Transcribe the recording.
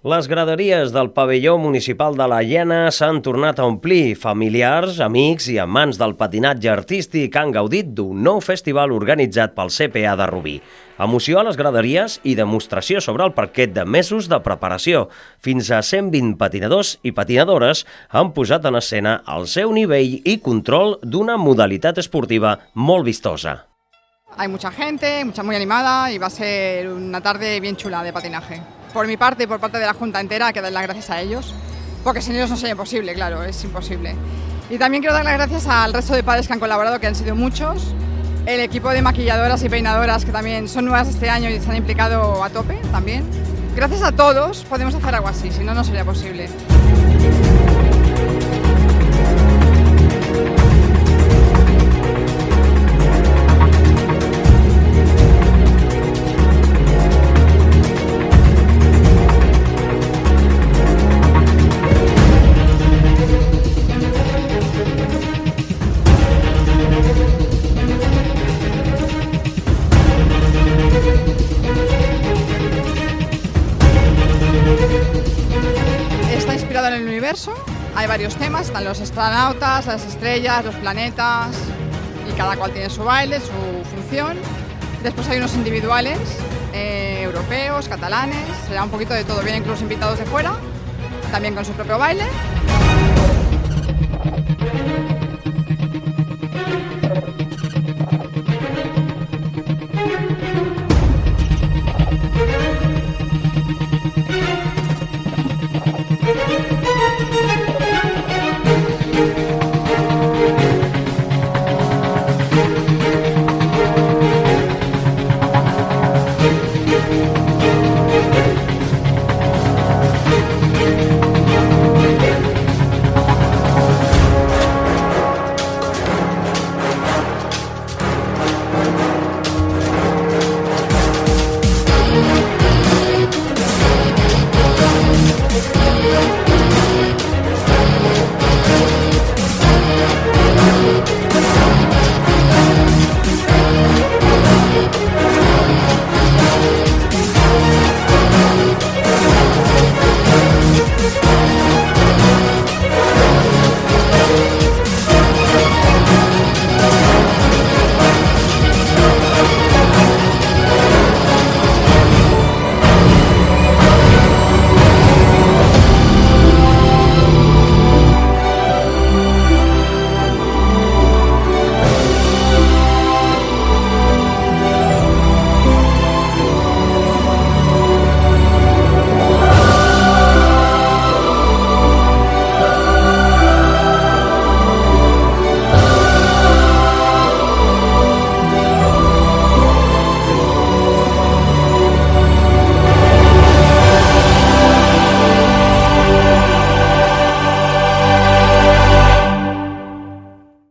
Les graderies del pavelló municipal de la Llena s'han tornat a omplir. Familiars, amics i amants del patinatge artístic han gaudit d'un nou festival organitzat pel CPA de Rubí. Emoció a les graderies i demostració sobre el parquet de mesos de preparació. Fins a 120 patinadors i patinadores han posat en escena el seu nivell i control d'una modalitat esportiva molt vistosa. Hay mucha gente, muy animada y va a ser una tarde bien chula de patinaje. Por mi parte y por parte de la Junta entera hay que dar las gracias a ellos, porque sin ellos no sería posible, claro, es imposible. Y también quiero dar las gracias al resto de padres que han colaborado, que han sido muchos, el equipo de maquilladoras y peinadoras que también son nuevas este año y se han implicado a tope también. Gracias a todos podemos hacer algo así, si no, no sería posible. Está inspirado en el universo, hay varios temas, están los astronautas, las estrellas, los planetas y cada cual tiene su baile, su función. Después hay unos individuales, europeos, catalanes, será un poquito de todo, vienen incluso invitados de fuera, también con su propio baile.